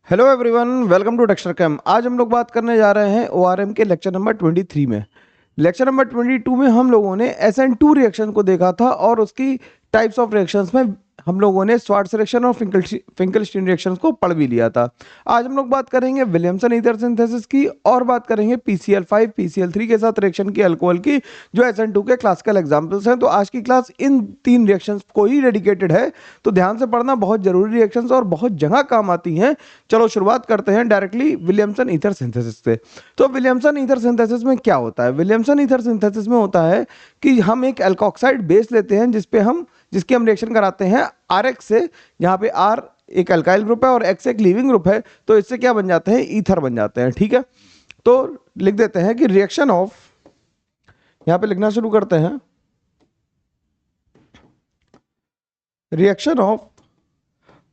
Hello everyone, welcome to texture cam. आज हम लोग बात करने जा रहे हैं ओआरएम के लेक्चर नंबर 23 में। लेक्चर नंबर 22 में हम लोगों ने SN2 रिएक्शन को देखा था और उसकी टाइप्स ऑफ रिएक्शंस में हम लोगों ने श्वार्ट्ज रिएक्शन और फिंकलस्टीन रिएक्शंस को पढ़ भी लिया था। आज हम लोग बात करेंगे विलियमसन ईथर सिंथेसिस की और बात करेंगे PCl5 PCl3 के साथ रिएक्शन की, अल्कोहल की, जो SN2 के क्लासिकल एग्जांपल्स हैं। तो आज की क्लास इन तीन रिएक्शंस को ही डेडिकेटेड है, तो ध्यान से पढ़ना, बहुत जरूरी रिएक्शंस और बहुत जगह काम आती हैं। चलो शुरुआत करते हैं डायरेक्टली विलियमसन ईथर सिंथेसिस से। तो विलियमसन ईथर सिंथेसिस में क्या होता है? विलियमसन ईथर सिंथेसिस में होता है कि हम एक एल्कोक्साइड बेस लेते हैं जिसकी हम रिएक्शन कराते हैं RX से, जहां पे R एक अल्काइल ग्रुप है और X एक लीविंग ग्रुप है। तो इससे क्या बन जाते हैं? ईथर बन जाते हैं। ठीक है, तो लिख देते हैं कि रिएक्शन ऑफ, यहां पे लिखना शुरू करते हैं, रिएक्शन ऑफ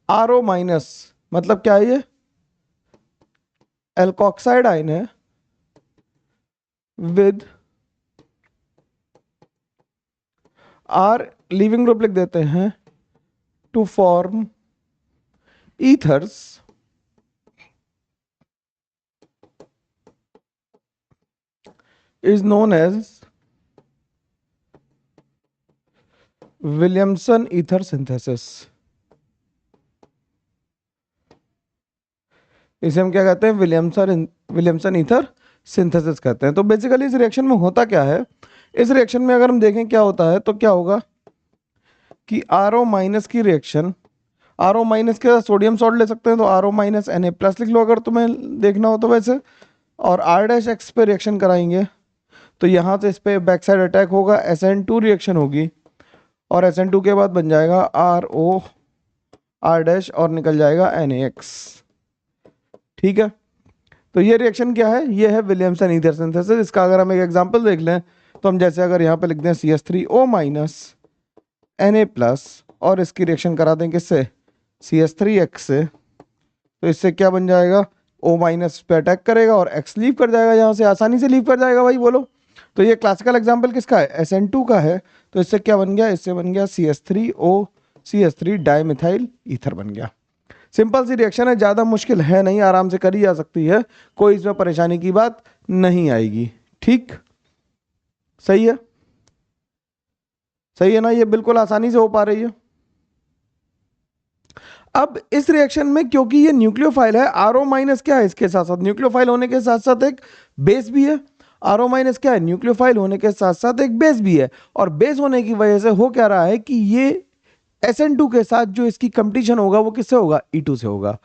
RO माइनस, मतलब क्या है? ये एल्कोक्साइड आयन है विद R लीविंग ग्रुप लिख देते हैं to form ethers is known as Williamson ether synthesis. इसे हम क्या कहते हैं? विलियमसन ईथर सिंथेसिस कहते हैं। तो बेसिकली इस रिएक्शन में होता क्या है? इस रिएक्शन में अगर हम देखें क्या होता है, तो क्या होगा कि RO माइनस की रिएक्शन, RO माइनस के साथ सोडियम सॉल्ट ले सकते हैं, तो RO माइनस Na+ लिख लो अगर तुम्हें देखना हो तो वैसे, और R' पे रिएक्शन कराएंगे तो यहाँ से इस पे बैक साइड अटैक होगा, SN2 रिएक्शन होगी और SN2 के बाद बन जाएगा RO R' और निकल जाएगा NaX। ठीक है, तो ये रिएक्शन क्या है? ये है विलियमसन ईथर सिंथेसिस। इसका अगर हम एक एग्जांपल देख लें तो हम जैसे अगर यहाँ पे लिख दें CH3O माइनस Na+ और इसकी रिएक्शन करा दें किससे? CH3X से, तो इससे क्या बन जाएगा? O माइनस पे अटैक करेगा और X लीव कर जाएगा, यहाँ से आसानी से लीव कर जाएगा भाई, बोलो। तो ये क्लासिकल एग्जांपल किसका है? SN2 का है। तो इससे क्या बन गया? इससे बन गया CH3O CH3 डाइमिथाइल ईथर बन गया। सिंपल सी रिएक्शन है, ज़्यादा मुश्किल है नहीं, आराम से करी जा सकती है, कोई इसमें परेशानी की बात नहीं आएगी। ठीक, सही है, सही है ना? ये बिल्कुल आसानी से हो पा रही है। अब इस रिएक्शन में क्योंकि ये न्यूक्लियोफाइल है, RO माइनस क्या है? इसके साथ साथ न्यूक्लियोफाइल होने के साथ साथ एक बेस भी है। RO माइनस क्या है? न्यूक्लियोफाइल होने के साथ साथ एक बेस भी है, और बेस होने की वजह से हो क्या रहा है कि ये SN2 के साथ जो इसकी कंपटीशन होगा वो किससे होगा? E2 से होगा।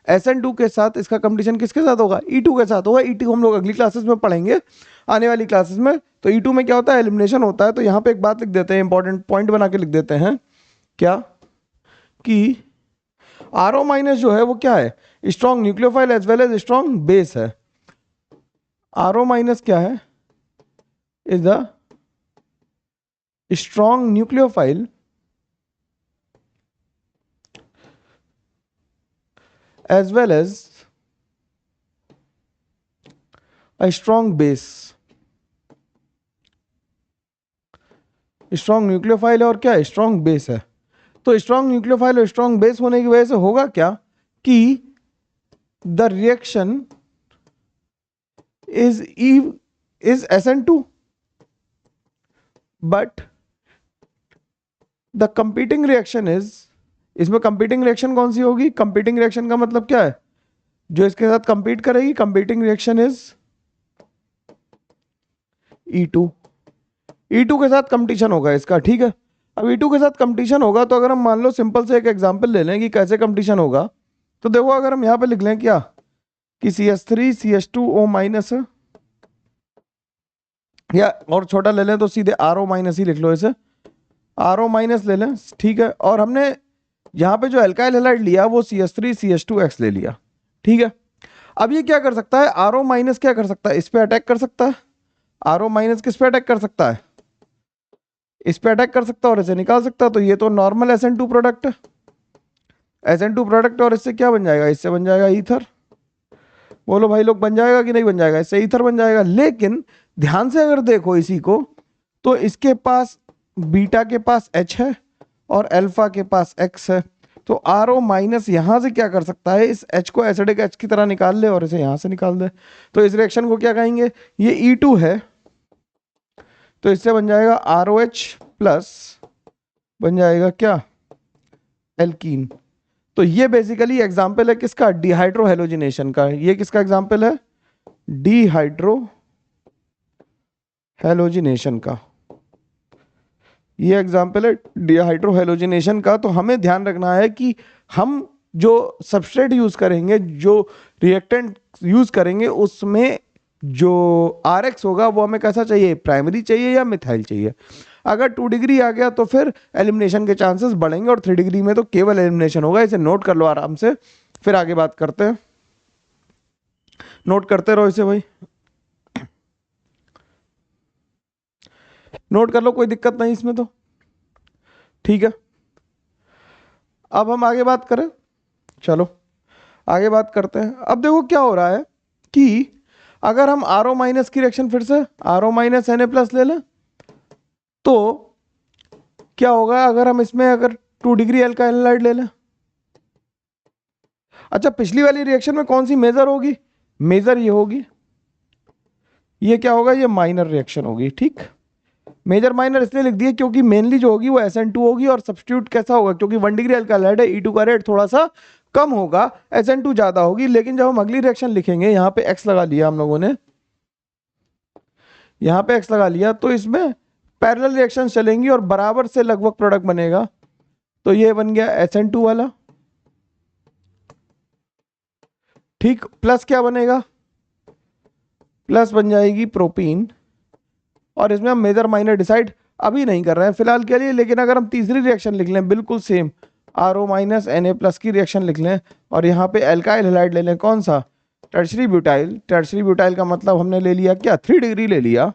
SN2 के साथ इसका कंपटीशन किसके साथ होगा? E2 के साथ होगा। E2 हम लोग अगली क्लासेस में पढ़ेंगे, आने वाली क्लासेस में। तो E2 में क्या होता है? एलिमिनेशन होता है। तो यहाँ पे एक बात लिख देते हैं, इंपॉर्टेंट पॉइंट बना के लिख देते हैं, क्या कि RO माइनस जो है वो क्या है? Strong nucleophile as well as strong base है। RO माइनस क्या है? Is the strong nucleophile as well as a strong base। Strong nucleophile और क्या है? स्ट्रॉन्ग बेस है। तो स्ट्रॉन्ग न्यूक्लियोफाइल और स्ट्रॉन्ग बेस होने की वजह से होगा क्या कि the reaction is SN2 but the competing reaction is, इसमें कंपीटिंग रिएक्शन कौन सी होगी? कंपीटिंग रिएक्शन का मतलब क्या है? जो इसके साथ कंपीट करेगी, competing reaction is E2। E2 के साथ कंपटीशन होगा इसका। ठीक है, अब E2 के साथ कंपटीशन होगा तो अगर हम मान लो सिंपल से एक एग्जांपल ले लें कि कैसे कंपटीशन होगा, तो देखो अगर हम यहाँ पे लिख लें क्या कि CH3 CH2O माइनस, या और छोटा ले लें तो सीधे RO माइनस ही लिख लो, इसे RO माइनस ले लें। ठीक है, और हमने यहाँ पे जो एल्काइल हैलाइड लिया वो CH3 CH2X ले लिया। ठीक है, अब ये क्या कर सकता है? RO माइनस क्या कर सकता है? इस पे अटैक कर सकता है। RO माइनस किस पे अटैक कर सकता है? इस पे अटैक कर सकता है और इसे निकाल सकता है। तो ये तो नॉर्मल SN2 प्रोडक्ट है, SN2 प्रोडक्ट, और इससे क्या बन जाएगा? इससे बन जाएगा ईथर। बोलो भाई लोग, बन जाएगा कि नहीं बन जाएगा? इससे ईथर बन जाएगा। लेकिन ध्यान से अगर देखो इसी को, तो इसके पास बीटा के पास H है और अल्फा के पास X है। तो RO माइनस यहां से क्या कर सकता है, इस H को एसिडिक H की तरह निकाल ले और इसे यहां से निकाल दे। तो इस रिएक्शन को क्या कहेंगे, ये E2 है, तो इससे बन जाएगा ROH प्लस बन जाएगा क्या, एल्कीन। तो ये बेसिकली एग्जाम्पल है किसका, डिहाइड्रो हेलोजिनेशन का। ये किसका एग्जाम्पल है, डिहाइड्रो हेलोजिनेशन का। ये एग्जाम्पल है डिहाइड्रो हेलोजिनेशन का। तो हमें ध्यान रखना है कि हम जो सबस्ट्रेट यूज करेंगे, जो रिएक्टेंट यूज करेंगे, उसमें जो RX होगा वो हमें कैसा चाहिए, प्राइमरी चाहिए या मिथाइल चाहिए। अगर 2 डिग्री आ गया तो फिर एलिमिनेशन के चांसेस बढ़ेंगे, और 3 डिग्री में तो केवल एलिमिनेशन होगा। इसे नोट कर लो आराम से, फिर आगे बात करते हैं। नोट करते रहो इसे भाई, नोट कर लो, कोई दिक्कत नहीं इसमें तो, ठीक है। अब हम आगे बात करें, चलो आगे बात करते हैं। अब देखो क्या हो रहा है कि अगर हम RO माइनस की रिएक्शन फिर से RO माइनस Na प्लस ले लें, तो क्या होगा अगर हम इसमें अगर 2 डिग्री एल्काइल हैलाइड ले लें। अच्छा, पिछली वाली रिएक्शन में कौन सी मेजर होगी, मेजर ये होगी, ये क्या होगा, ये माइनर रिएक्शन होगी, ठीक। मेजर माइनर इसलिए लिख दिए क्योंकि मेनली जो होगी वो SN2 होगी, और सब्स्टिट्यूट कैसा होगा, क्योंकि 1 डिग्री एल्काइल हैलाइड है, E2 का रेट थोड़ा सा कम होगा, SN2 ज्यादा होगी। लेकिन जब हम अगली रिएक्शन लिखेंगे, यहाँ पे X लगा लिया हम लोगों ने, यहाँ पे X लगा लिया, तो इसमें पैरेलल रिएक्शन चलेंगी और बराबर से लगभग प्रोडक्ट बनेगा। तो ये बन गया SN2 वाला, ठीक। प्लस क्या बनेगा, प्लस बन जाएगी प्रोपीन, और इसमें हम मेजर माइनर डिसाइड अभी नहीं कर रहे हैं फिलहाल के लिए। लेकिन अगर हम तीसरी रिएक्शन लिख लें बिल्कुल same, RO minus Na plus की रिएक्शन लिख लें, और यहाँ पे एल्काइल हैलाइड ले लें, कौन सा, टर्शरी ब्यूटाइल। टर्शरी ब्यूटाइल का मतलब हमने ले लिया क्या, 3 डिग्री ले लिया,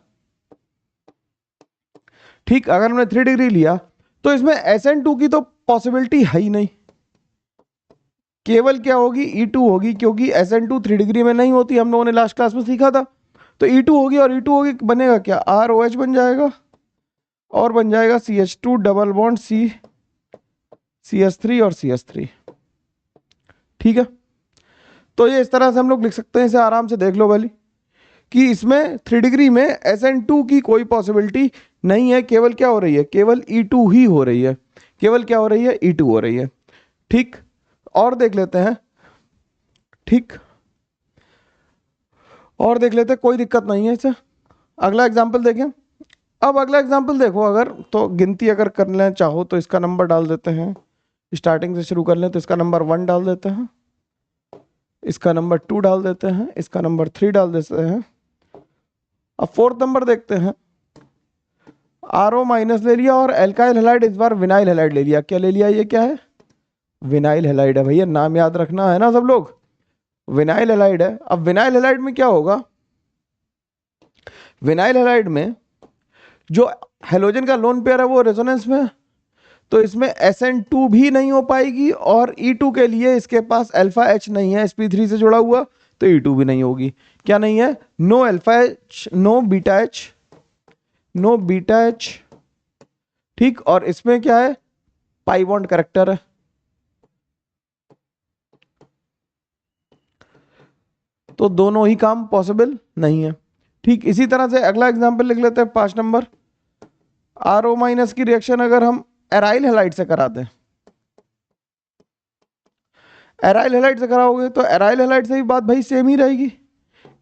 ठीक। अगर हमने 3 डिग्री लिया तो इसमें SN2 की तो पॉसिबिलिटी है ही नहीं, केवल क्या होगी, E2 होगी, क्योंकि SN2 3 डिग्री में नहीं होती, हम लोगों ने लास्ट क्लास में सीखा था। तो E2 होगी, और E2 होगी, बनेगा क्या, ROH बन जाएगा, और बन जाएगा CH2 डबल बॉन्ड CH3 और CH3, ठीक है। तो ये इस तरह से हम लोग लिख सकते हैं, इसे आराम से देख लो वाली, कि इसमें 3 डिग्री में SN2 की कोई पॉसिबिलिटी नहीं है, केवल क्या हो रही है, केवल E2 ही हो रही है, केवल क्या हो रही है, E2 हो रही है, ठीक। और देख लेते हैं, ठीक, और देख लेते हैं, कोई दिक्कत नहीं है इसे। अगला एग्जाम्पल देखें। अब अगला एग्जाम्पल देखो, अगर तो गिनती अगर कर लें चाहो तो इसका नंबर डाल देते हैं, स्टार्टिंग से शुरू कर लें, तो इसका नंबर 1 डाल देते हैं, इसका नंबर 2 डाल देते हैं, इसका नंबर 3 डाल देते हैं। अब 4th नंबर देखते हैं, RO माइनस ले लिया, और एल्काइल हैलाइड इस बार विनाइल हैलाइड ले लिया। क्या ले लिया, ये क्या है, विनाइल हैलाइड है भैया, नाम याद रखना है ना सब लोग, विनाइल हैलाइड है। अब विनाइल हैलाइड में क्या होगा, विनाइल हैलाइड में जो हेलोजन का लोन पेयर है वो रेजोनेंस में, तो इसमें SN2 भी नहीं हो पाएगी, और E2 के लिए इसके पास अल्फा H नहीं है sp3 से जुड़ा हुआ, तो E2 भी नहीं होगी। क्या नहीं है, no alpha H, no beta H, no beta H, ठीक। और इसमें क्या है, पाई बॉन्ड करेक्टर है, तो दोनों ही काम पॉसिबल नहीं है, ठीक। इसी तरह से अगला एग्जांपल लिख लेते हैं, 5 नंबर। RO माइनस की रिएक्शन अगर हम एराइल हैलाइड से कराते हैं, एराइल हैलाइड से कराओगे तो एराइल हैलाइड से भी बात भाई सेम ही रहेगी,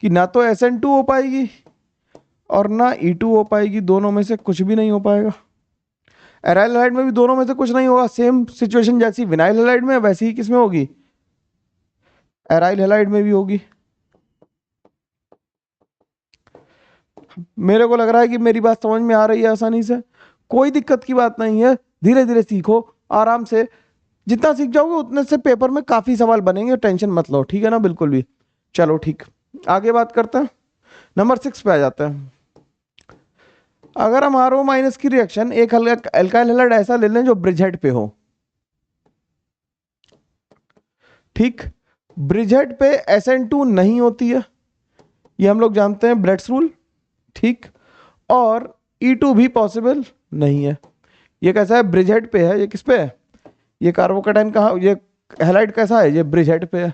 कि ना तो SN2 हो पाएगी और ना E2 हो पाएगी, दोनों में से कुछ भी नहीं हो पाएगा। एराइल हैलाइड में भी दोनों में से कुछ नहीं होगा, सेम सिचुएशन जैसी विनाइल हैलाइड में वैसी ही किसमें होगी, एराइल हैलाइड में भी होगी। मेरे को लग रहा है कि मेरी बात समझ में आ रही है आसानी से, कोई दिक्कत की बात नहीं है, धीरे धीरे सीखो आराम से, जितना सीख जाओगे उतने से पेपर में काफी सवाल बनेंगे, टेंशन मत लो, ठीक है ना, बिल्कुल भी। चलो ठीक, आगे बात करते हैं, नंबर 6 पे आ जाते हैं। अगर हम RO माइनस की रिएक्शन एक अल्काइल हैलाइड ऐसा ले लें जो ब्रिजहेड पे हो, ठीक। ब्रिजहेड पे SN2 नहीं होती है, ये हम लोग जानते हैं, ब्रेड्स रूल, ठीक। और E2 भी पॉसिबल नहीं है। ये कैसा है, ब्रिजहेड पे है, ये किस पे है, ये कार्बोकेटाइन कहाँ, ये हैलाइड कैसा है, ये ब्रिज हेड पे है,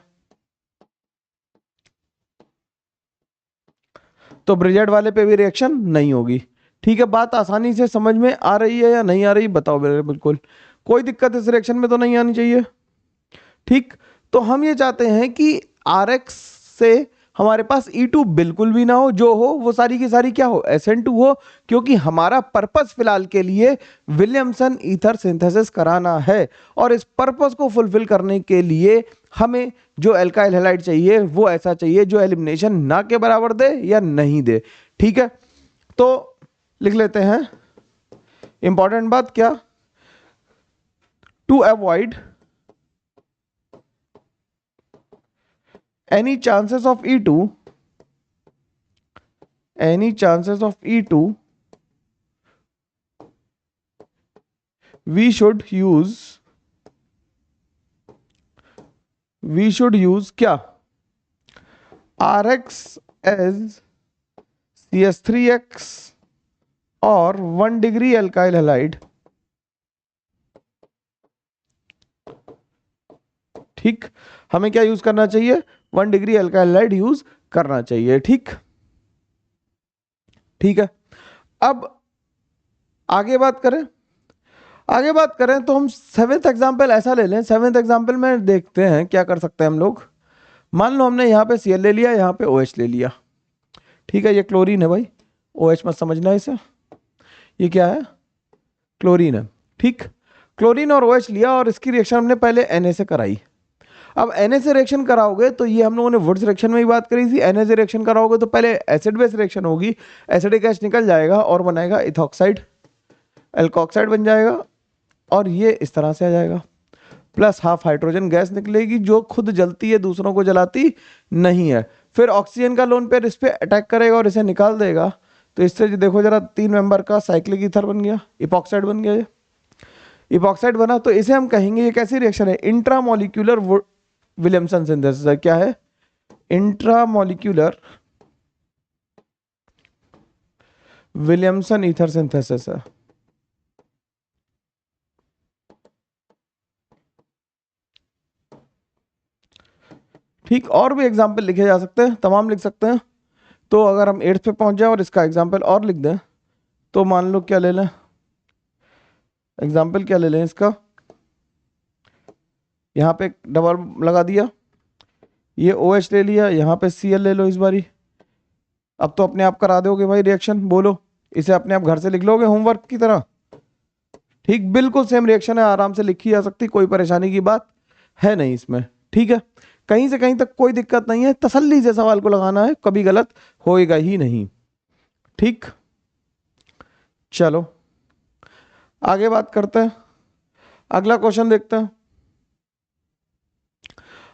तो ब्रिज हेड वाले पे भी रिएक्शन नहीं होगी। ठीक है, बात आसानी से समझ में आ रही है या नहीं आ रही, बताओ मेरे, बिल्कुल कोई दिक्कत इस रिएक्शन में तो नहीं आनी चाहिए। ठीक, तो हम ये चाहते हैं कि आर एक्स से हमारे पास E2 बिल्कुल भी ना हो, जो हो वो सारी की सारी क्या हो, SN2 हो, क्योंकि हमारा पर्पस फिलहाल के लिए विलियमसन ईथर सिंथेसिस कराना है, और इस पर्पस को फुलफिल करने के लिए हमें जो एल्काइल हैलाइड चाहिए वो ऐसा चाहिए जो एलिमिनेशन ना के बराबर दे या नहीं दे। ठीक है, तो लिख लेते हैं इंपॉर्टेंट बात क्या, to avoid any chances of E2, any chances of E2, we should use क्या, Rx as CH3x और 1 डिग्री एल्काइल हैलाइड। ठीक, हमें क्या यूज करना चाहिए, 1 डिग्री एल्काइल हैलाइड यूज करना चाहिए। ठीक, ठीक है, अब आगे बात करें, आगे बात करें तो हम सेवेंथ एग्जाम्पल ऐसा ले लें, सेवेंथ एग्जाम्पल में देखते हैं क्या कर सकते हैं हम लोग। मान लो हमने यहाँ पे Cl ले लिया, यहाँ पे OH ले लिया। ठीक है, ये क्लोरीन है भाई, OH मत समझना इसे, ये क्या है, क्लोरीन है। ठीक, क्लोरीन और OH लिया और इसकी रिएक्शन हमने पहले Na से कराई। अब Na से रिएक्शन कराओगे तो ये हम लोगों ने वुड्स रिएक्शन में ही बात करी थी, Na से रिएक्शन कराओगे तो पहले एसिड बेस रिएक्शन होगी, एसिडिक गैस निकल जाएगा और बनाएगा इथॉक्साइड, एल्कोक्साइड बन जाएगा, और ये इस तरह से आ जाएगा, प्लस हाफ हाइड्रोजन गैस निकलेगी जो खुद जलती है, दूसरों को जलाती नहीं है। फिर ऑक्सीजन का लोन पेयर इस पे अटैक करेगा और इसे निकाल देगा, तो इससे देखो जरा 3 मेंबर का साइक्लिक ईथर बन गया, इपॉक्साइड बन गया, ये इपॉक्साइड बना, तो इसे हम कहेंगे ये कैसी रिएक्शन है, इंट्रामोलिक्यूलर विलियमसन सिंथेसिस है। क्या है, इंट्रामोलिक्यूलर विलियमसन ईथर सिंथेसिस है। ठीक, और भी एग्जाम्पल लिखे जा सकते हैं, तमाम लिख सकते हैं। तो अगर हम 8th पे पहुंच जाए और इसका एग्जाम्पल और लिख दें, तो मान लो क्या ले लें, एग्जाम्पल क्या ले लें इसका, यहाँ पे डबल लगा दिया, ये OH ले लिया, यहाँ पे Cl ले लो इस बारी। अब तो अपने आप करा दोगे भाई रिएक्शन, बोलो, इसे अपने आप घर से लिख लोगे होमवर्क की तरह। ठीक, बिल्कुल सेम रिएक्शन है, आराम से लिखी जा सकती, कोई परेशानी की बात है नहीं इसमें। ठीक है, कहीं से कहीं तक कोई दिक्कत नहीं है, तसल्ली से सवाल को लगाना है, कभी गलत होएगा ही नहीं। ठीक, चलो आगे बात करते हैं, अगला क्वेश्चन देखते हैं।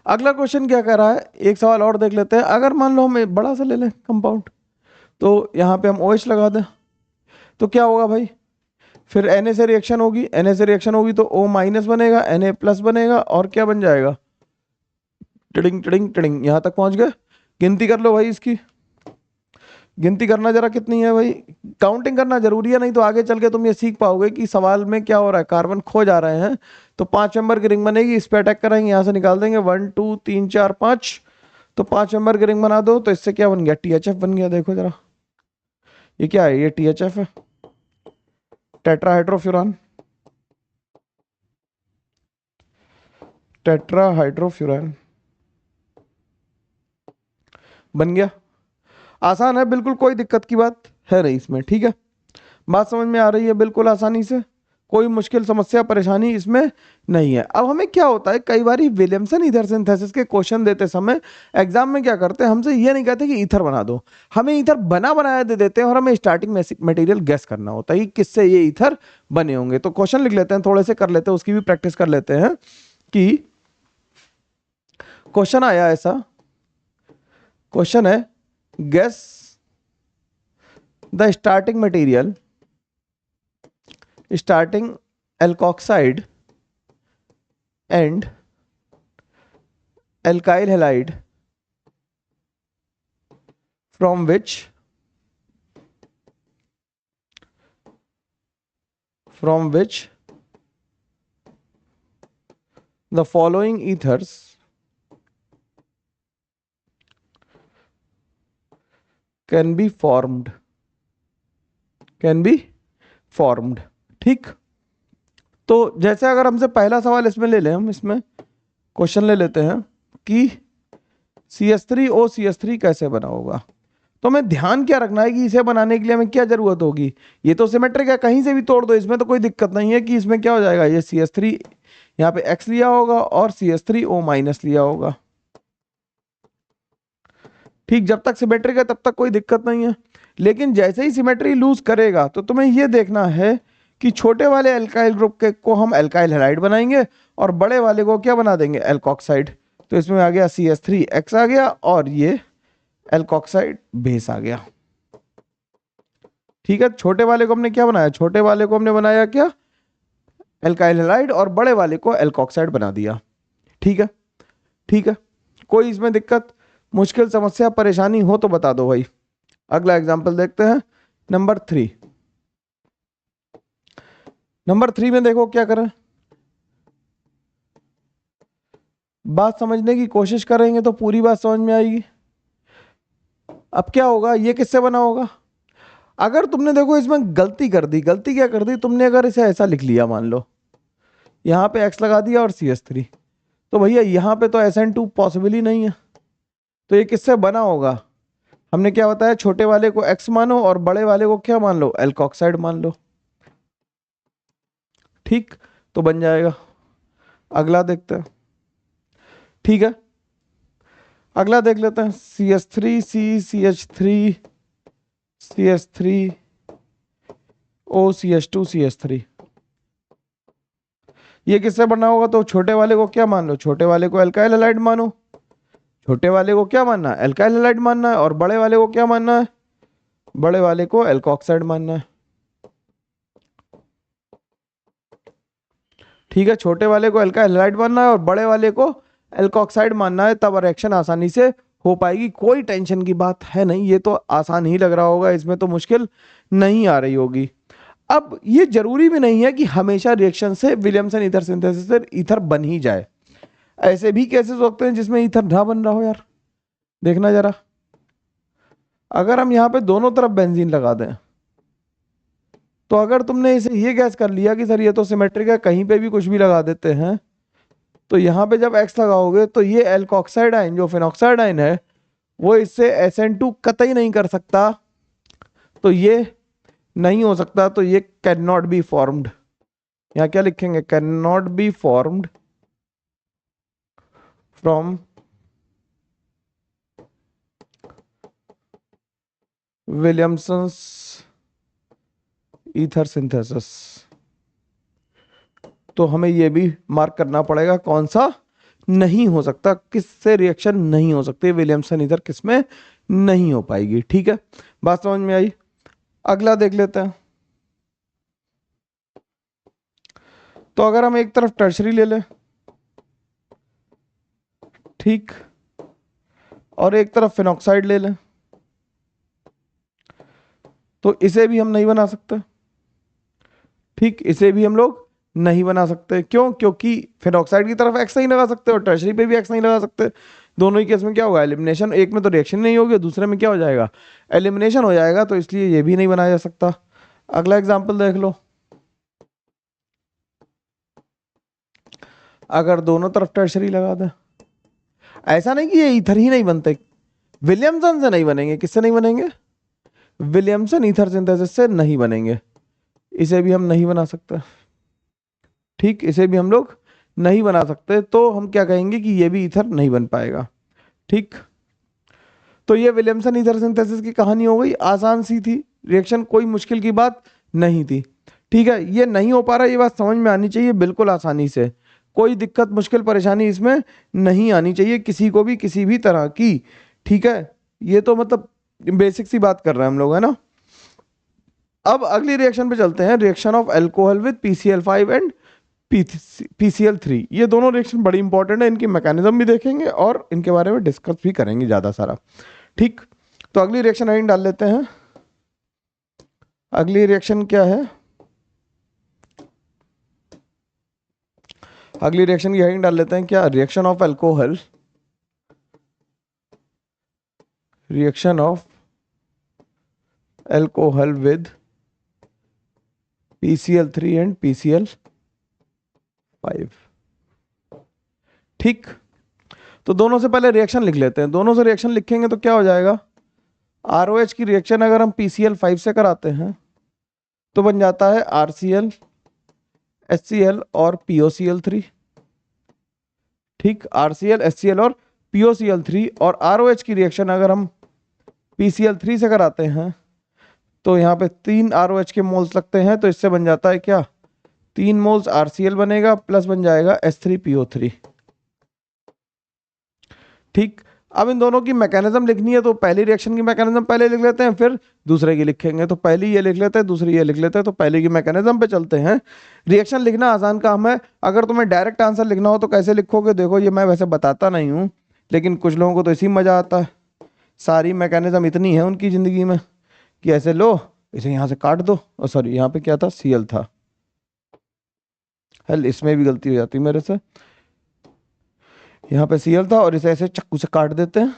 अगला क्वेश्चन क्या कह रहा है, एक सवाल और देख लेते हैं। अगर मान लो हम बड़ा सा ले लें कंपाउंड, तो यहाँ पे हम OH लगा दें, तो क्या होगा भाई, फिर Na से रिएक्शन होगी, Na से रिएक्शन होगी तो O माइनस बनेगा, Na प्लस बनेगा, और क्या बन जाएगा, टिडिंग टिडिंग टिडिंग, यहाँ तक पहुंच गए। गिनती कर लो भाई इसकी, गिनती करना जरा कितनी है भाई, काउंटिंग करना जरूरी है, नहीं तो आगे चल के तुम ये सीख पाओगे कि सवाल में क्या हो रहा है, कार्बन खो जा रहे हैं। तो 5 मेंबर की रिंग बनेगी, इस पे अटैक करेंगे, यहाँ से निकाल देंगे 1 2 3 4 5, तो 5 मेंबर की रिंग बना दो, तो इससे क्या बन गया, THF बन गया। देखो जरा, ये क्या है, ये THF है, टेट्राहाइड्रोफ्यूरान, टेट्राहाइड्रोफ्यूरान बन गया। आसान है बिल्कुल, कोई दिक्कत की बात है नहीं इसमें। ठीक है, बात समझ में आ रही है बिल्कुल आसानी से, कोई मुश्किल समस्या परेशानी इसमें नहीं है। अब हमें क्या होता है, कई बार विलियमसन ईथर सिंथेसिस के क्वेश्चन देते समय एग्जाम में क्या करते हैं, हमसे ये नहीं कहते कि ईथर बना दो, हमें ईथर बना बनाया दे देते हैं, और हमें स्टार्टिंग में मटेरियल गैस करना होता है कि किससे ये ईथर बने होंगे। तो क्वेश्चन लिख लेते हैं, थोड़े से कर लेते हैं, उसकी भी प्रैक्टिस कर लेते हैं। कि क्वेश्चन आया ऐसा, क्वेश्चन है, gas the starting material, starting alkoxide and alkyl halide from which the following ethers can be formed, can be formed. ठीक, तो जैसे अगर हमसे पहला सवाल इसमें ले लें, हम इसमें क्वेश्चन ले लेते हैं कि CH3OCH3 कैसे बना होगा। तो हमें ध्यान क्या रखना है कि इसे बनाने के लिए हमें क्या जरूरत होगी। ये तो सिमेट्रिक है, कहीं से भी तोड़ दो, इसमें तो कोई दिक्कत नहीं है कि इसमें क्या हो जाएगा, ये CH3 यहाँ पे X लिया होगा और CH3O- लिया होगा। ठीक, जब तक सिमेट्रिक है तब तक कोई दिक्कत नहीं है। लेकिन जैसे ही सिमेट्री लूज करेगा तो तुम्हें यह देखना है कि छोटे वाले एल्काइल ग्रुप के को हम एल्काइल हैलाइड बनाएंगे और बड़े वाले को क्या बना देंगे, एल्कोक्साइड। तो इसमें आ गया CH3X आ गया और ये एल्कोक्साइड बेस आ गया। ठीक है, छोटे वाले को हमने क्या बनाया, छोटे वाले को हमने बनाया क्या, एल्काइल हैलाइड, और बड़े वाले को एल्कोक्साइड बना दिया। ठीक है, ठीक है, कोई इसमें दिक्कत, मुश्किल, समस्या, परेशानी हो तो बता दो भाई। अगला एग्जांपल देखते हैं, नंबर 3। नंबर 3 में देखो क्या करें, बात समझने की कोशिश करेंगे तो पूरी बात समझ में आएगी। अब क्या होगा, ये किससे बना होगा। अगर तुमने देखो इसमें गलती कर दी, गलती क्या कर दी तुमने, अगर इसे ऐसा लिख लिया, मान लो यहां पे X लगा दिया और CH3, तो भैया यहां पे तो SN2 पॉसिबल ही नहीं है। तो ये किससे बना होगा, हमने क्या बताया, छोटे वाले को X मानो और बड़े वाले को क्या मान लो, एल्कोक्साइड मान लो। ठीक, तो बन जाएगा। अगला देखते हैं। ठीक है, अगला देख लेते हैं, CH3C CH3 CH3O CH2 CH3, ये किससे बना होगा। तो छोटे वाले को क्या मान लो, छोटे वाले को एल्काइल हैलाइड मानो, छोटे वाले को क्या मानना है, एल्काइल हैलाइड मानना है, और बड़े वाले को क्या मानना है, बड़े वाले को एल्कोक्साइड मानना है। ठीक है, छोटे वाले को एल्काइल हैलाइड मानना है और बड़े वाले को एल्कोक्साइड मानना है, तब रिएक्शन आसानी से हो पाएगी। कोई टेंशन की बात है नहीं, ये तो आसान ही लग रहा होगा, इसमें तो मुश्किल नहीं आ रही होगी। अब ये जरूरी भी नहीं है कि हमेशा रिएक्शन से विलियमसन ईथर सिंथेसिस से ईथर बन ही जाए। ऐसे भी केसेस होते हैं जिसमें ईथर ना बन रहा हो यार। देखना जरा, अगर हम यहाँ पे दोनों तरफ बेंजीन लगा दें, तो अगर तुमने इसे ये गैस कर लिया कि सर ये तो सिमेट्रिक है, कहीं पे भी कुछ भी लगा देते हैं, तो यहाँ पे जब X लगाओगे तो ये एल्कोक्साइड आयन जो फिनॉक्साइड आयन है वो इससे SN2 कतई नहीं कर सकता, तो ये नहीं हो सकता, तो ये कैन नॉट बी फॉर्म्ड। यहाँ क्या लिखेंगे, can not be formed from Williamson's ether synthesis. तो हमें ये भी मार्क करना पड़ेगा कौन सा नहीं हो सकता, किससे रिएक्शन नहीं हो सकती, विलियमसन ईथर किसमें नहीं हो पाएगी। ठीक है, बात समझ में आई। अगला देख लेते हैं। तो अगर हम एक तरफ टर्शरी ले लें, ठीक, और एक तरफ फिनॉक्साइड ले लें, तो इसे भी हम नहीं बना सकते। ठीक, इसे भी हम लोग नहीं बना सकते, क्यों, क्योंकि फिनॉक्साइड की तरफ X नहीं लगा सकते और टर्शरी पे भी X नहीं लगा सकते। दोनों ही केस में क्या होगा, एलिमिनेशन, एक में तो रिएक्शन नहीं होगी, दूसरे में क्या हो जाएगा, एलिमिनेशन हो जाएगा, तो इसलिए ये भी नहीं बनाया जा सकता। अगला एग्जाम्पल देख लो, अगर दोनों तरफ टर्शरी लगा दें, ऐसा नहीं कि ये ईथर ही नहीं बनते, विलियमसन से नहीं बनेंगे, किससे नहीं बनेंगे, विलियमसन ईथर सिंथेसिस से नहीं बनेंगे, इसे भी हम नहीं बना सकते। ठीक, इसे भी हम लोग नहीं बना सकते, तो हम क्या कहेंगे कि ये भी ईथर नहीं बन पाएगा। ठीक, तो ये विलियमसन ईथर सिंथेसिस की कहानी हो गई, आसान सी थी रिएक्शन, कोई मुश्किल की बात नहीं थी। ठीक है, ये नहीं हो पा रहा, ये बात समझ में आनी चाहिए बिल्कुल आसानी से, कोई दिक्कत मुश्किल परेशानी इसमें नहीं आनी चाहिए किसी को भी, किसी भी तरह की। ठीक है, ये तो मतलब बेसिक सी बात कर रहे हैं हम लोग, है ना। अब अगली रिएक्शन पे चलते हैं, reaction of alcohol with PCl5 and PCl3। ये दोनों रिएक्शन बड़ी इंपॉर्टेंट है, इनकी मैकेनिज्म भी देखेंगे और इनके बारे में डिस्कस भी करेंगे ज़्यादा सारा। ठीक, तो अगली रिएक्शन हेडिंग डाल लेते हैं। अगली रिएक्शन क्या है, अगली रिएक्शन की हेडिंग डाल लेते हैं क्या, reaction of alcohol, reaction of alcohol with PCl3 and PCl5। ठीक, तो दोनों से पहले रिएक्शन लिख लेते हैं। दोनों से रिएक्शन लिखेंगे तो क्या हो जाएगा, ROH की रिएक्शन अगर हम PCl5 से कराते हैं तो बन जाता है RCl, HCl और POCl3। ठीक, RCl, HCl और POCl3। और ROH की रिएक्शन अगर हम PCl3 से कराते हैं तो यहाँ पे 3 ROH के मोल्स लगते हैं, तो इससे बन जाता है क्या, 3 मोल्स RCl बनेगा प्लस बन जाएगा H3PO3। ठीक, अब इन दोनों की मैकेनिज्म लिखनी है तो पहली रिएक्शन की मैकेनिज्म पहले लिख लेते हैं, फिर दूसरे की लिखेंगे। तो पहली ये लिख लेते हैं, दूसरी ये लिख लेते हैं। तो पहले की मैकेनिज्म पे चलते हैं। रिएक्शन लिखना आसान काम है। अगर तुम्हें डायरेक्ट आंसर लिखना हो तो कैसे लिखोगे, देखो ये मैं वैसे बताता नहीं हूँ, लेकिन कुछ लोगों को तो इसी मजा आता है। सारी मैकेनिज्म इतनी है उनकी जिंदगी में कि ऐसे लो, इसे यहाँ से काट दो, और सॉरी यहाँ पे क्या था, Cl था, हेल इसमें भी गलती हो जाती है मेरे से, यहाँ पे Cl था और इसे ऐसे चक्कू से काट देते हैं,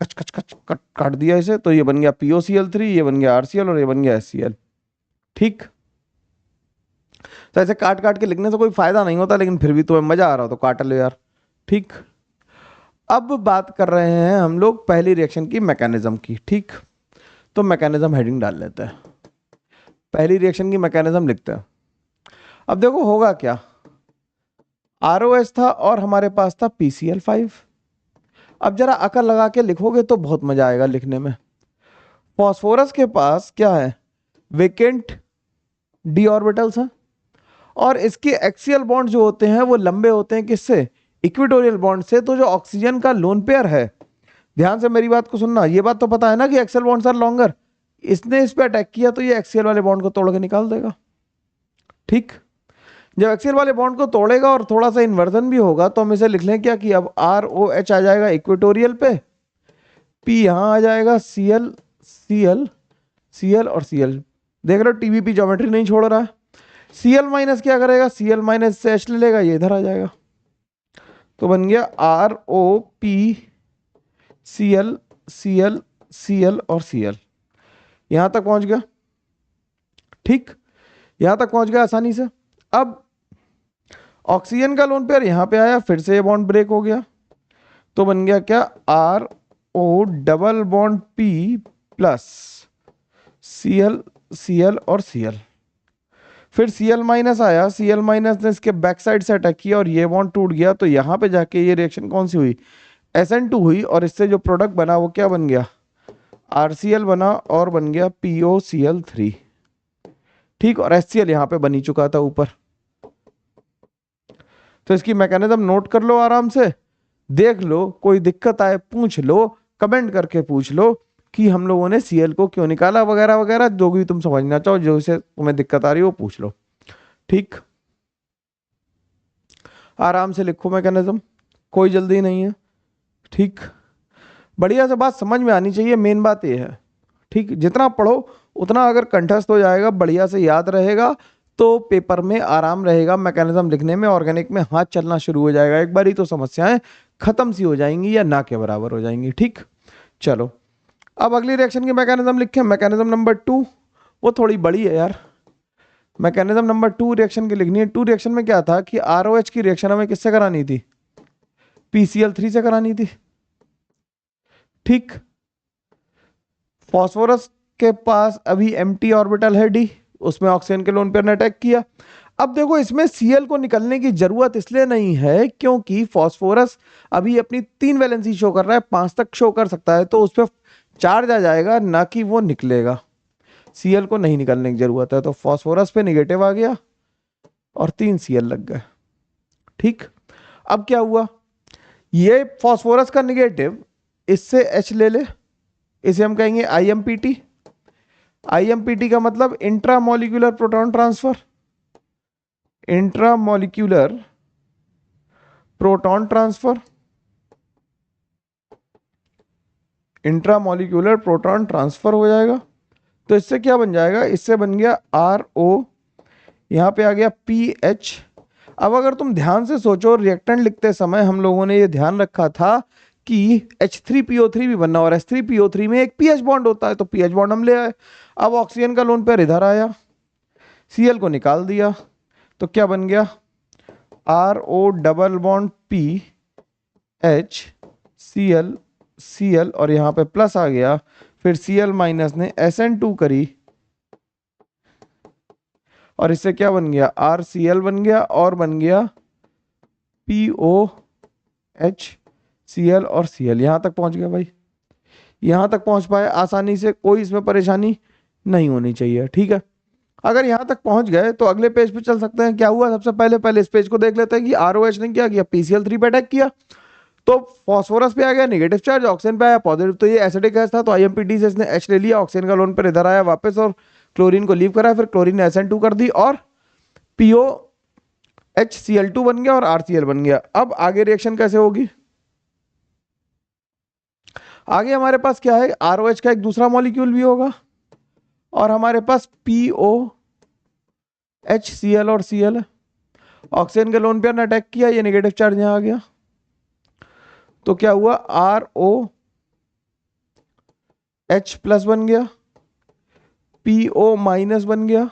कच कच कच कट काट दिया इसे, तो ये बन गया POCl3, ये बन गया RCl और ये बन गया HCl। ठीक, तो ऐसे काट काट के लिखने से कोई फायदा नहीं होता, लेकिन फिर भी तुम्हें मजा आ रहा हो तो काट लो यार। ठीक, अब बात कर रहे हैं हम लोग पहली रिएक्शन की मैकेनिज्म की। ठीक, तो मैकेनिज्म हेडिंग डाल लेते हैं, पहली रिएक्शन की मैकेनिज्म लिखते हैं। अब देखो होगा क्या, ROH था और हमारे पास था PCl5। अब जरा अकल लगा के लिखोगे तो बहुत मजा आएगा लिखने में। फॉस्फोरस के पास क्या है, वेकेंट d ऑर्बिटल्स हैं, और इसके एक्सियल बॉन्ड जो होते हैं वो लंबे होते हैं, किससे, इक्वेटोरियल बॉन्ड से। तो जो ऑक्सीजन का लोन पेयर है, ध्यान से मेरी बात को सुनना, ये बात तो पता है ना कि एक्सियल बॉन्ड्स आर लॉन्गर। इसने इस पे अटैक किया तो ये एक्सियल वाले बॉन्ड को तोड़ के निकाल देगा। ठीक, जब एक्सियल वाले बॉन्ड को तोड़ेगा और थोड़ा सा इन्वर्जन भी होगा तो हम इसे लिख लें क्या कि अब ROH आ जाएगा इक्वेटोरियल पे, P यहां आ जाएगा, Cl Cl Cl और Cl। देख रहे हो TBP ज्योमेट्री नहीं छोड़ रहा है। Cl माइनस क्या करेगा, Cl माइनस से H ले लेगा, ये इधर आ जाएगा, तो बन गया ROP Cl Cl Cl और Cl। यहां तक पहुंच गया। ठीक, यहां तक पहुंच गया आसानी से। अब ऑक्सीजन का लोन पेयर यहां पे आया, फिर से ये बॉन्ड ब्रेक हो गया, तो बन गया क्या, RO double bond P plus Cl Cl और Cl। फिर Cl माइनस आया, Cl माइनस ने इसके बैक साइड से अटैक किया और ये बॉन्ड टूट गया, तो यहां पे जाके ये रिएक्शन कौन सी हुई, SN2 हुई, और इससे जो प्रोडक्ट बना वो क्या बन गया, RCl बना और बन गया POCl3। ठीक, और HCl यहां पे बनी चुका था ऊपर। तो इसकी मैकेनिज्म नोट कर लो आराम से, देख लो, कोई दिक्कत आए पूछ लो, कमेंट करके पूछ लो कि हम लोगों ने Cl को क्यों निकाला, वगैरह वगैरह, जो भी तुम समझना चाहो, जो से तुम्हें दिक्कत आ रही हो वो पूछ लो। ठीक, आराम से लिखो मैकेनिज्म, कोई जल्दी नहीं है। ठीक, बढ़िया से बात समझ में आनी चाहिए, मेन बात ये है। ठीक, जितना पढ़ो उतना अगर कंठस्थ हो जाएगा, बढ़िया से याद रहेगा, तो पेपर में आराम रहेगा, मैकेनिज्म लिखने में, ऑर्गेनिक में हाथ चलना शुरू हो जाएगा, एक बार ही तो समस्याएं खत्म सी हो जाएंगी या ना के बराबर हो जाएंगी। ठीक, चलो अब अगली रिएक्शन की मैकेनिज्म लिखें। मैकेनिज्म नंबर 2, वो थोड़ी बड़ी है यार। मैकेनिज्म नंबर 2 रिएक्शन की लिखनी है। 2 रिएक्शन में क्या था कि ROH की रिएक्शन हमें किससे करानी थी, PCl3 से करानी थी। ठीक, फास्फोरस के पास अभी एम्प्टी ऑर्बिटल है D, उसमें ऑक्सीजन के लोन पेयर ने अटैक किया। अब देखो इसमें Cl को निकलने की जरूरत इसलिए नहीं है क्योंकि फास्फोरस अभी अपनी 3 वैलेंसी शो कर रहा है, 5 तक शो कर सकता है, तो उस पर चार्ज आ जाएगा, ना कि वो निकलेगा। Cl को नहीं निकलने की जरूरत है, तो फास्फोरस पे निगेटिव आ गया और 3 Cl लग गए। ठीक, अब क्या हुआ, ये फास्फोरस का निगेटिव इससे H ले ले, इसे हम कहेंगे IMPT। IMPT का मतलब intramolecular proton transfer, intramolecular proton transfer, intramolecular proton transfer हो जाएगा। तो इससे क्या बन जाएगा, इससे बन गया RO, यहां पे आ गया PH। अब अगर तुम ध्यान से सोचो, रिएक्टेंट लिखते समय हम लोगों ने ये ध्यान रखा था कि H3PO3 भी बनना, और H3PO3 में एक पीएच बॉन्ड होता है, तो पीएच बॉन्ड हम ले आए। अब ऑक्सीजन का लोन पेयर इधर आया, Cl को निकाल दिया, तो क्या बन गया, RO double bond P H Cl Cl, और यहाँ पे प्लस आ गया, फिर Cl माइनस ने SN2 करी, और इससे क्या बन गया, RCl बन गया, और बन गया POH Cl और Cl। यहां तक पहुंच गया भाई, यहां तक पहुंच पाए आसानी से, कोई इसमें परेशानी नहीं होनी चाहिए, ठीक है। अगर यहां तक पहुंच गए तो अगले पेज पे चल सकते हैं। क्या हुआ, सबसे पहले इस पेज को देख लेते हैं कि ROH ने क्या किया, PCl3 पे अटैक किया, तो फॉस्फोरस पे आ गया नेगेटिव चार्ज, ऑक्सीजन पे आया पॉजिटिव, तो ये एसिडिक गैस था, तो IMPT से इसने H ले लिया, ऑक्सीजन का लोन पर इधर आया वापस, और क्लोरीन को लीव करा, फिर क्लोरीन ने SN2 कर दी, और POHCl2 बन गया और RCl बन गया। अब आगे रिएक्शन कैसे होगी, आगे हमारे पास क्या है, ROH का एक दूसरा मॉलिक्यूल भी होगा, और हमारे पास POHCl और Cl है। ऑक्सीजन के लोन पेयर ने अटैक किया, ये नेगेटिव चार्ज यहां आ गया, तो क्या हुआ, ROH प्लस बन गया, PO माइनस बन गया,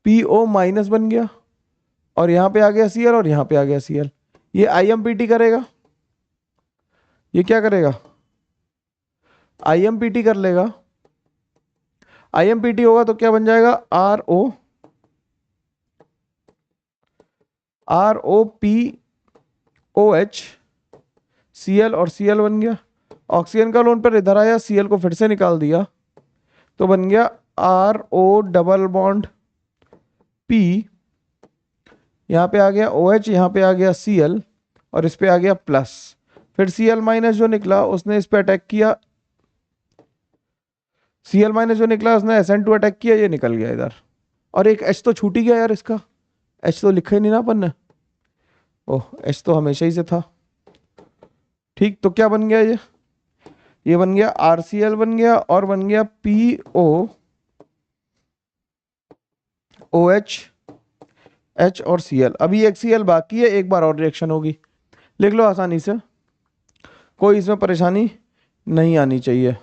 PO माइनस बन गया, और यहां पे आ गया Cl और यहां पे आ गया Cl। ये IMPT करेगा, ये क्या करेगा, IMPT कर लेगा। IMPT होगा तो क्या बन जाएगा, ROPOH Cl और Cl बन गया। ऑक्सीजन का लोन पर इधर आया, Cl को फिर से निकाल दिया, तो बन गया RO डबल बॉन्ड P, यहां पे आ गया OH, यहां पे आ गया Cl, और इस पे आ गया प्लस, फिर Cl माइनस जो निकला उसने इस पे अटैक किया, Cl माइनस जो निकला उसने SN2 अटैक किया, ये निकल गया इधर, और एक H तो छूट ही गया यार, इसका H तो लिखा ही नहीं ना अपन ने, ओह H तो हमेशा ही से था, ठीक। तो क्या बन गया, ये बन गया RCl बन गया, और बन गया POOH H और Cl। अभी एक Cl बाकी है, एक बार और रिएक्शन होगी, लिख लो आसानी से, कोई इसमें परेशानी नहीं आनी चाहिए,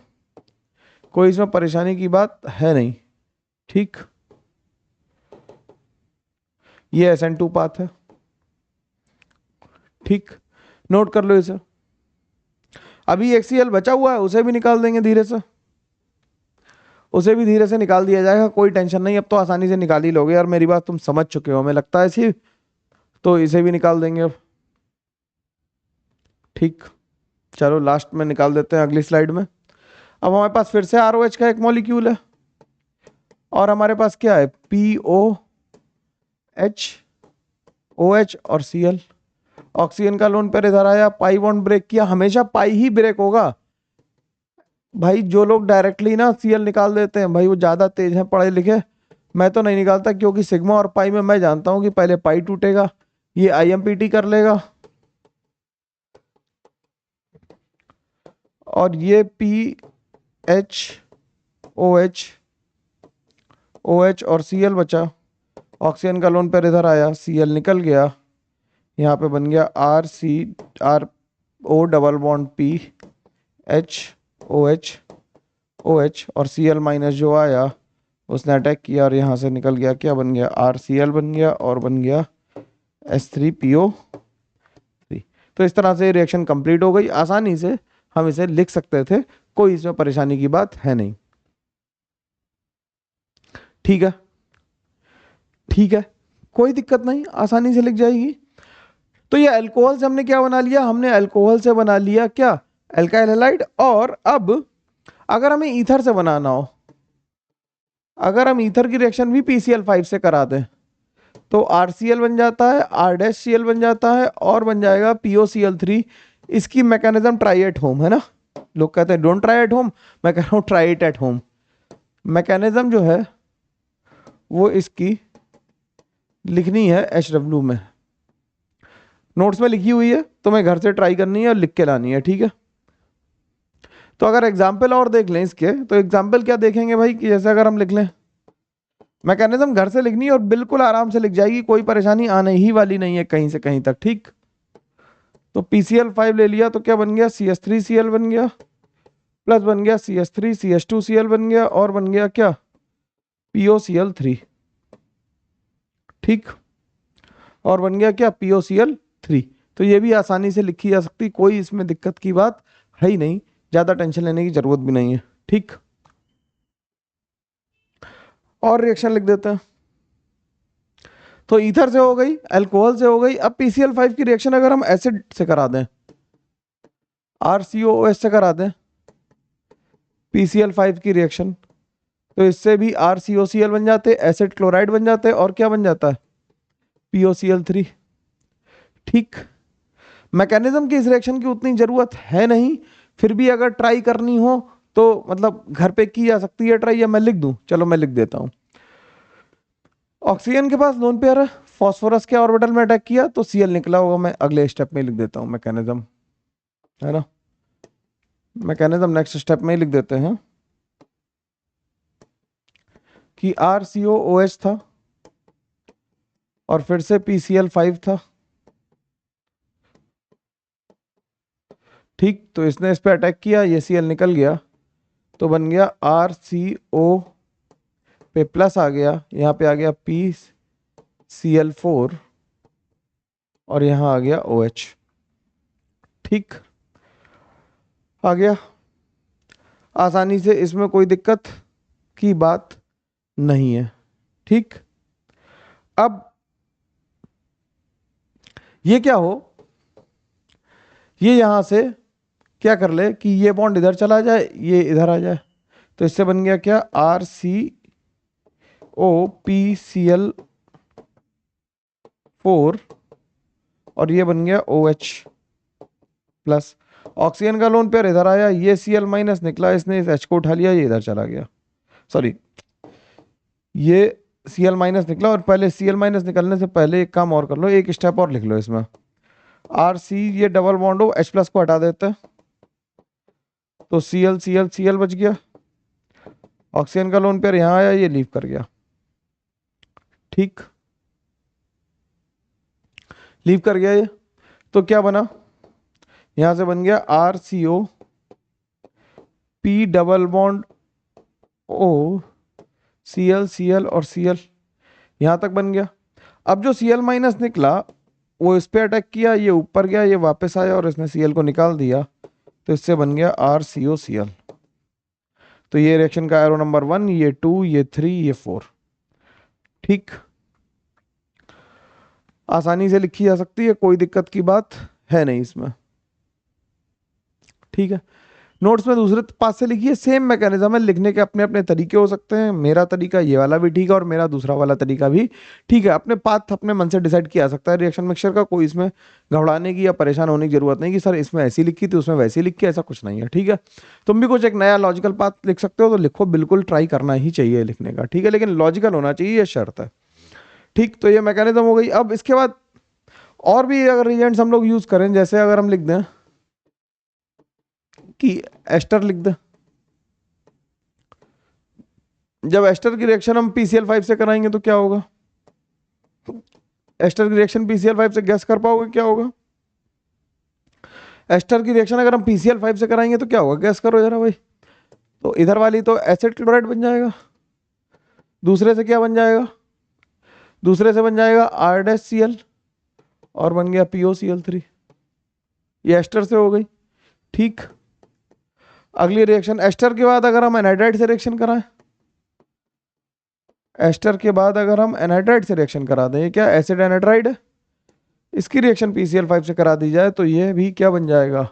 कोई इसमें परेशानी की बात है नहीं, ठीक। ये SN2 पाथ है, ठीक, नोट कर लो इसे। अभी एक Cl बचा हुआ है, उसे भी निकाल देंगे धीरे से, उसे भी धीरे से निकाल दिया जाएगा, कोई टेंशन नहीं, अब तो आसानी से निकाल ही लोगे यार, मेरी बात तुम समझ चुके हो हमें लगता है इसी, तो इसे भी निकाल देंगे अब, ठीक। चलो लास्ट में निकाल देते हैं अगली स्लाइड में। अब हमारे पास फिर से ROH का एक मॉलिक्यूल है, और हमारे पास क्या है, POH OH और Cl। ऑक्सीजन का लोन पेयर इधर आया, पाई बॉन्ड ब्रेक किया, हमेशा पाई ही ब्रेक होगा भाई, जो लोग डायरेक्टली ना Cl निकाल देते हैं भाई वो ज्यादा तेज हैं पढ़े लिखे, मैं तो नहीं निकालता, क्योंकि सिग्मा और पाई में मैं जानता हूं कि पहले पाई टूटेगा, ये IMPT कर लेगा, और ये PHOH OH और Cl बचा, ऑक्सीजन का लोन पेयर इधर आया, Cl निकल गया, यहाँ पे बन गया RO double bond P HOH OH, और Cl माइनस जो आया उसने अटैक किया, और यहाँ से निकल गया, क्या बन गया, RCl बन गया, और बन गया H3PO3। तो इस तरह से रिएक्शन कंप्लीट हो गई, आसानी से हम इसे लिख सकते थे, कोई इसमें परेशानी की बात है नहीं, ठीक है, ठीक है, कोई दिक्कत नहीं, आसानी से लिख जाएगी। तो ये अल्कोहल से हमने क्या बना लिया, हमने अल्कोहल से बना लिया क्या, एल्काइल हैलाइड। और अब अगर हमें ईथर से बनाना हो, अगर हम ईथर की रिएक्शन भी PCl5 से करा दें, तो RCl बन जाता है, R-Cl बन जाता है, और बन जाएगा POCl3। इसकी मैकेनिज्म ट्राई एट होम है ना, लोग कहते हैं डोंट ट्राई एट होम, मैं कह रहा हूं try it at home. Mechanism जो है वो इसकी लिखनी है HW में, नोट्स में लिखी हुई है, तो मैं घर से ट्राई करनी है और लिख के लानी है, ठीक है। तो अगर एग्जाम्पल और देख लें इसके, तो एग्जाम्पल क्या देखेंगे भाई, कि जैसे अगर हम लिख लें मैकेनिज्म घर से लिखनी है और बिल्कुल आराम से लिख जाएगी, कोई परेशानी आने ही वाली नहीं है कहीं से कहीं तक। ठीक, तो PCl5 ले लिया तो क्या बन गया, CH3Cl बन गया, प्लस बन गया CH3CH2Cl बन गया, और बन गया क्या, POCl3। ठीक, और बन गया क्या, POCl3। तो ये भी आसानी से लिखी जा सकती, कोई इसमें दिक्कत की बात है ही नहीं, ज्यादा टेंशन लेने की जरूरत भी नहीं है। ठीक, और रिएक्शन लिख देते हैं। तो ईथर से हो गई, अल्कोहल से हो गई। अब PCl5 की रिएक्शन अगर हम एसिड से करा दें, RCOOH से करा दें PCl5 की रिएक्शन, तो इससे भी RCOCl बन जाते, एसिड क्लोराइड बन जाते, और क्या बन जाता है, POCl3। ठीक, मैकेनिज्म की इस रिएक्शन की उतनी जरूरत है नहीं, फिर भी अगर ट्राई करनी हो तो मतलब घर पे की जा सकती है ट्राई, या मैं लिख दूं, चलो मैं लिख देता हूं। ऑक्सीजन के पास लोन पेयर है, फास्फोरस के ऑर्बिटल में अटैक किया तो Cl निकला होगा, मैं अगले स्टेप में लिख देता हूं मैकेनिज्म, है ना, मैकेनिज्म नेक्स्ट स्टेप में ही लिख देते हैं कि RCOOH था और फिर से PCl5 था। ठीक, तो इसने इस पे अटैक किया, ये Cl निकल गया, तो बन गया RCO पे प्लस आ गया, यहाँ पे आ गया PCl4 और यहाँ आ गया OH। ठीक, आ गया आसानी से, इसमें कोई दिक्कत की बात नहीं है। ठीक, अब ये क्या हो, ये यहां से क्या कर ले कि ये बॉन्ड इधर चला जाए, ये इधर आ जाए, तो इससे बन गया क्या, RCOPCl4 और ये बन गया OH प्लस। ऑक्सीजन का लोन पेयर इधर आया, ये Cl माइनस निकला, इसने इस H को उठा लिया, ये इधर चला गया, सॉरी ये Cl माइनस निकला, और पहले Cl माइनस निकलने से पहले एक काम और कर लो, एक स्टेप और लिख लो इसमें, RC ये डबल बॉन्ड हो, H प्लस को हटा देते हैं, तो Cl बच गया, ऑक्सीजन का लोन पेयर यहां आया, ये लीव कर गया। ठीक, लीव कर गया ये, तो क्या बना, यहां से बन गया RCO P double bond O Cl और Cl, यहां तक बन गया। अब जो Cl माइनस निकला वो इस पे अटैक किया, ये ऊपर गया, ये वापस आया और इसने Cl को निकाल दिया, तो इससे बन गया RCOCl। तो ये रिएक्शन का एरो नंबर 1, ये 2, ये 3, ये 4। ठीक, आसानी से लिखी जा सकती है, कोई दिक्कत की बात है नहीं इसमें। ठीक है, नोट्स में दूसरे पास से लिखिए, सेम मैकेनिज्म है, लिखने के अपने अपने तरीके हो सकते हैं, मेरा तरीका ये वाला भी ठीक है और मेरा दूसरा वाला तरीका भी ठीक है, अपने पाथ अपने मन से डिसाइड किया जा सकता है रिएक्शन मिक्सचर का, कोई इसमें घबराने की या परेशान होने की जरूरत नहीं कि सर इसमें ऐसी लिखी थी उसमें वैसी लिख के, ऐसा कुछ नहीं है। ठीक है, तुम भी कुछ एक नया लॉजिकल पाथ लिख सकते हो तो लिखो, बिल्कुल ट्राई करना ही चाहिए लिखने का। ठीक है, लेकिन लॉजिकल होना चाहिए, ये शर्त है। ठीक, तो ये मैकेनिज्म हो गई। अब इसके बाद और भी अगर रिएजेंट्स हम लोग यूज करें, जैसे अगर हम लिख दें कि एस्टर लिख दें, जब एस्टर की रिएक्शन हम PCl5 से कराएंगे तो क्या होगा, एस्टर की रिएक्शन PCl5 से गैस कर पाओगे क्या होगा, एस्टर की रिएक्शन अगर हम PCl5 से कराएंगे तो क्या होगा, गैस करो जरा भाई। तो इधर वाली तो एसिड क्लोराइड बन जाएगा, दूसरे से क्या बन जाएगा, दूसरे से बन जाएगा R-Cl और बन गया POCl3, ये एस्टर से हो गई। ठीक, अगली रिएक्शन एस्टर के बाद अगर हम एनहाइड्राइड से रिएक्शन कराएं, एस्टर के बाद अगर हम एनहाइड्राइड से रिएक्शन करा दें, ये क्या एसिड एनहाइड्राइड है, इसकी रिएक्शन PCl5 से करा दी जाए तो ये भी क्या बन जाएगा,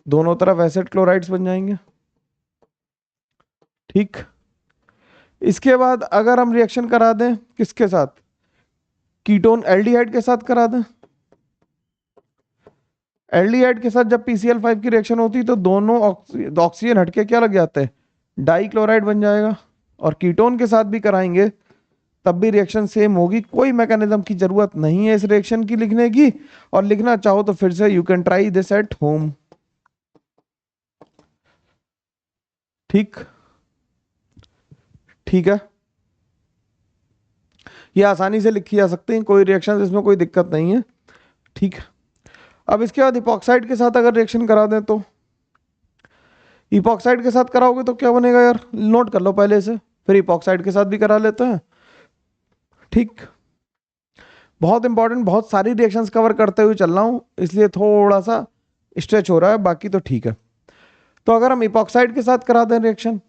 दोनों तरफ एसिड क्लोराइड्स बन जाएंगे। ठीक, इसके बाद अगर हम रिएक्शन करा दें किसके साथ, कीटोन एल्डिहाइड के साथ करा दें, एल्डिहाइड के साथ जब PCl5 की रिएक्शन होती तो दोनों ऑक्सीजन हटके क्या लग जाते हैं, डाई क्लोराइड बन जाएगा। और कीटोन के साथ भी कराएंगे तब भी रिएक्शन सेम होगी, कोई मैकेनिज्म की जरूरत नहीं है इस रिएक्शन की लिखने की, और लिखना चाहो तो फिर से you can try this at home. ठीक, ठीक है, ये आसानी से लिखी जा सकती है, कोई रिएक्शन इसमें कोई दिक्कत नहीं है। ठीक है, अब इसके बाद इपॉक्साइड के साथ अगर रिएक्शन करा दें तो इपॉक्साइड के साथ कराओगे तो क्या बनेगा यार, नोट कर लो पहले से, फिर इपॉक्साइड के साथ भी करा लेते हैं। ठीक, बहुत इंपॉर्टेंट, बहुत सारी रिएक्शंस कवर करते हुए चल रहा हूँ इसलिए थोड़ा सा स्ट्रेच हो रहा है, बाकी तो ठीक है। तो अगर हम इपॉक्साइड के साथ करा दें रिएक्शन,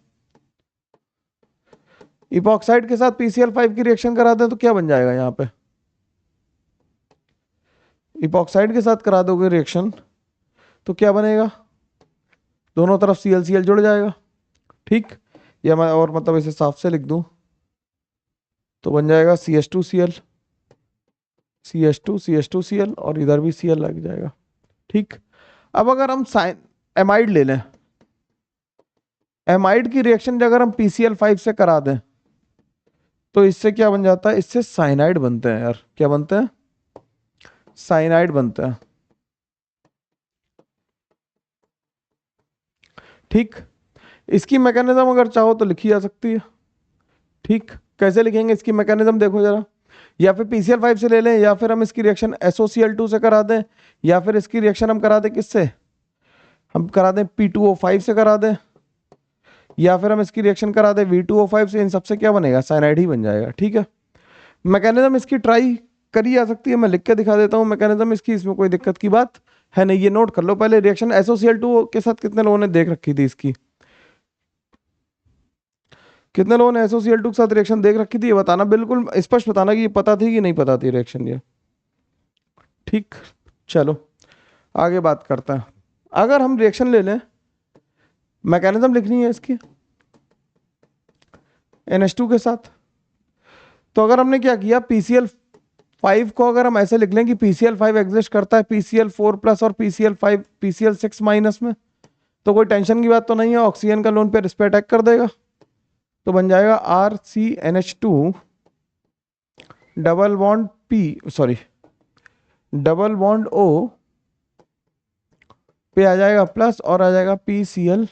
इपॉक्साइड के साथ PCl5 की रिएक्शन करा दें तो क्या बन जाएगा यहाँ पे, इपॉक्साइड के साथ करा दोगे रिएक्शन तो क्या बनेगा, दोनों तरफ ClCl जुड़ जाएगा। ठीक, या मैं और मतलब इसे साफ से लिख दूं तो बन जाएगा CH2Cl, CH2Cl और इधर भी Cl लग जाएगा। ठीक, अब अगर हम एमाइड ले लें, एमाइड की रिएक्शन अगर हम PCl5 से करा दें तो इससे क्या बन जाता है, इससे साइनाइड बनते हैं यार, क्या बनते हैं, साइनाइड बनते हैं। ठीक, इसकी मैकेनिज्म अगर चाहो तो लिखी जा सकती है। ठीक, कैसे लिखेंगे इसकी मैकेनिज्म देखो जरा, या फिर PCl5 से ले लें, या फिर हम इसकी रिएक्शन SOCl2 से करा दें, या फिर इसकी रिएक्शन हम करा दें किससे, हम करा दें P2O5 से करा दें, या फिर हम इसकी रिएक्शन करा दें V2O5 से, इन सबसे क्या बनेगा, साइनाइड ही बन जाएगा। ठीक है, मैकेनिज्म इसकी ट्राई करी जा सकती है, मैं लिख के दिखा देता हूँ मैकेनिज्म इसकी, इसमें कोई दिक्कत की बात है नहीं, ये नोट कर लो पहले। रिएक्शन SOCl2 के साथ कितने लोगों ने देख रखी थी इसकी, कितने लोगों ने SOCl2 के साथ रिएक्शन देख रखी थी, ये बताना, बिल्कुल स्पष्ट बताना कि ये पता थी कि नहीं पता थी रिएक्शन ये। ठीक, चलो आगे बात करते हैं। अगर हम रिएक्शन ले लें, मैकेनिज्म लिखनी है इसकी NH2 के साथ, तो अगर हमने क्या किया, PCl5 को अगर हम ऐसे लिख लें कि PCl5 एग्जिस्ट करता है PCl4 प्लस और PCl6 माइनस में, तो कोई टेंशन की बात तो नहीं है, ऑक्सीजन का लोन पेयर इस पर अटैक कर देगा, तो बन जाएगा RCNH2 double bond double bond O पे आ जाएगा प्लस और आ जाएगा PCl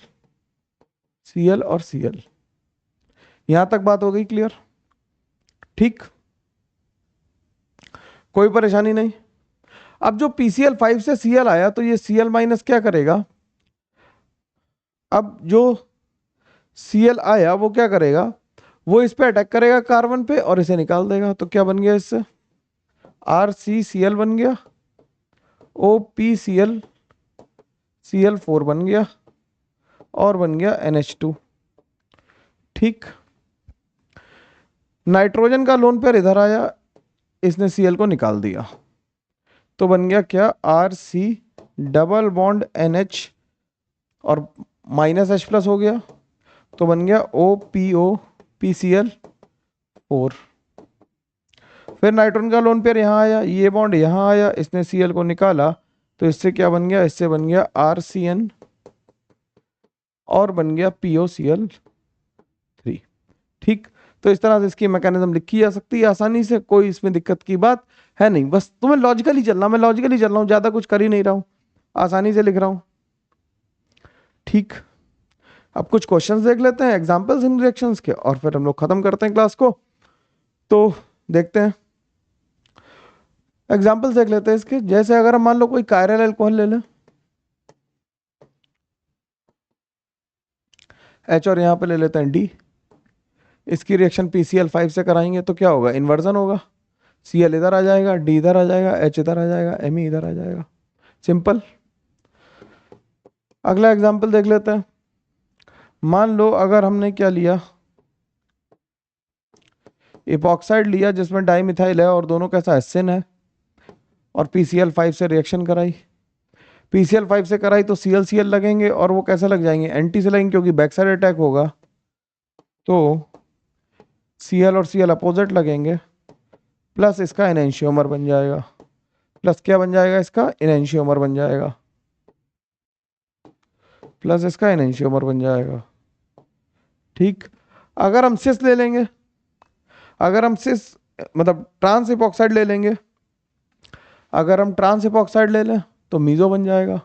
और Cl। यहां तक बात हो गई क्लियर। ठीक, कोई परेशानी नहीं। अब जो PCl5 से Cl आया तो ये Cl माइनस क्या करेगा, अब जो Cl आया वो क्या करेगा, वो इस पे अटैक करेगा कार्बन पे और इसे निकाल देगा, तो क्या बन गया इससे, RCCl बन गया, OPCl Cl4 बन गया और बन गया NH2। ठीक, नाइट्रोजन का लोन पेयर इधर आया, इसने Cl को निकाल दिया, तो बन गया क्या, RC डबल बॉन्ड NH और माइनस H प्लस हो गया, तो बन गया OPO PCl4। फिर नाइट्रोजन का लोन पेयर यहाँ आया, ये बॉन्ड यहाँ आया, इसने Cl को निकाला, तो इससे क्या बन गया, इससे बन गया RCN और बन गया POCl3। ठीक, तो इस तरह से इसकी मैकेनिज्म लिखी जा सकती है आसानी से, कोई इसमें दिक्कत की बात है नहीं, बस तुम्हें लॉजिकली चलना, मैं लॉजिकली चल रहा हूँ, ज्यादा कुछ कर ही नहीं रहा हूँ, आसानी से लिख रहा हूँ। ठीक, अब कुछ क्वेश्चंस देख लेते हैं एग्जांपल्स इन रिएक्शंस के, और फिर हम लोग खत्म करते हैं क्लास को। तो देखते हैं एग्जांपल्स देख लेते हैं इसके, जैसे अगर हम मान लो कोई कायरल अल्कोहल ले लें, H और यहाँ पे ले लेते हैं D, इसकी रिएक्शन PCl5 से कराएंगे तो क्या होगा, इन्वर्जन होगा, Cl इधर आ जाएगा, D इधर आ जाएगा, H इधर आ जाएगा, Me इधर आ जाएगा, सिंपल। अगला एग्जांपल देख लेते हैं, मान लो अगर हमने क्या लिया, इपॉक्साइड लिया जिसमें डाइमिथाइल है और दोनों कैसा एसिन है, और PCl5 से रिएक्शन कराई, PCl5 से कराई तो ClCl लगेंगे और वो कैसे लग जाएंगे, एंटी से लगेंगे क्योंकि बैक साइड अटैक होगा, तो Cl और Cl अपोजिट लगेंगे, प्लस इसका एनेंशियोमर बन जाएगा, प्लस क्या बन जाएगा, इसका एनेंशियोमर बन जाएगा, प्लस इसका एनेंशियोमर बन जाएगा। ठीक, अगर हम सिस ले लेंगे, अगर हम सिस मतलब ट्रांस इपॉक्साइड ले लेंगे, अगर हम ट्रांस इपॉक्साइड ले लें तो मीजो बन जाएगा,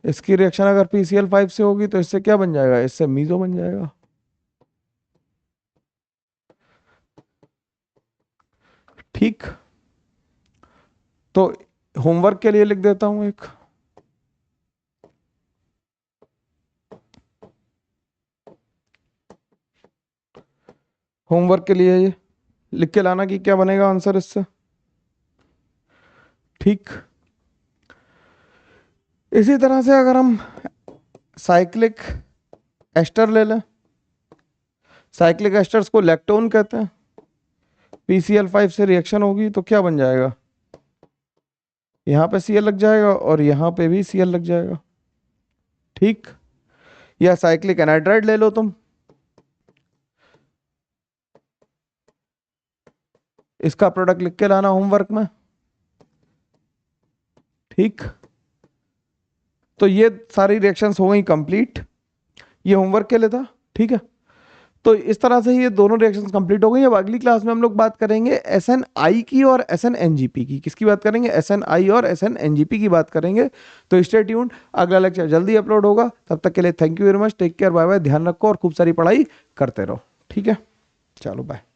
इसकी रिएक्शन अगर PCl5 से होगी तो इससे क्या बन जाएगा, इससे मीजो बन जाएगा। ठीक, तो होमवर्क के लिए लिख देता हूं एक, होमवर्क के लिए ये लिख के लाना कि क्या बनेगा आंसर इससे। ठीक, इसी तरह से अगर हम साइक्लिक एस्टर ले लें, साइक्लिक एस्टर्स को लैक्टोन कहते हैं, PCl5 से रिएक्शन होगी तो क्या बन जाएगा, यहां पे Cl लग जाएगा और यहां पे भी Cl लग जाएगा। ठीक, या साइक्लिक एनाइड्राइड ले लो तुम, इसका प्रोडक्ट लिख के लाना होमवर्क में। ठीक, तो ये सारी रिएक्शंस हो गई कंप्लीट, ये होमवर्क के लिए था। ठीक है, तो इस तरह से ये दोनों रिएक्शंस कंप्लीट हो गई। अब अगली क्लास में हम लोग बात करेंगे SNI की और SNNGP की। किसकी बात करेंगे, SNI और SNNGP की बात करेंगे। तो स्टे ट्यून्ड, अगला लेक्चर जल्दी अपलोड होगा। तब तक के लिए thank you very much, take care, bye bye, ध्यान रखो और खूब सारी पढ़ाई करते रहो। ठीक है, चलो बाय।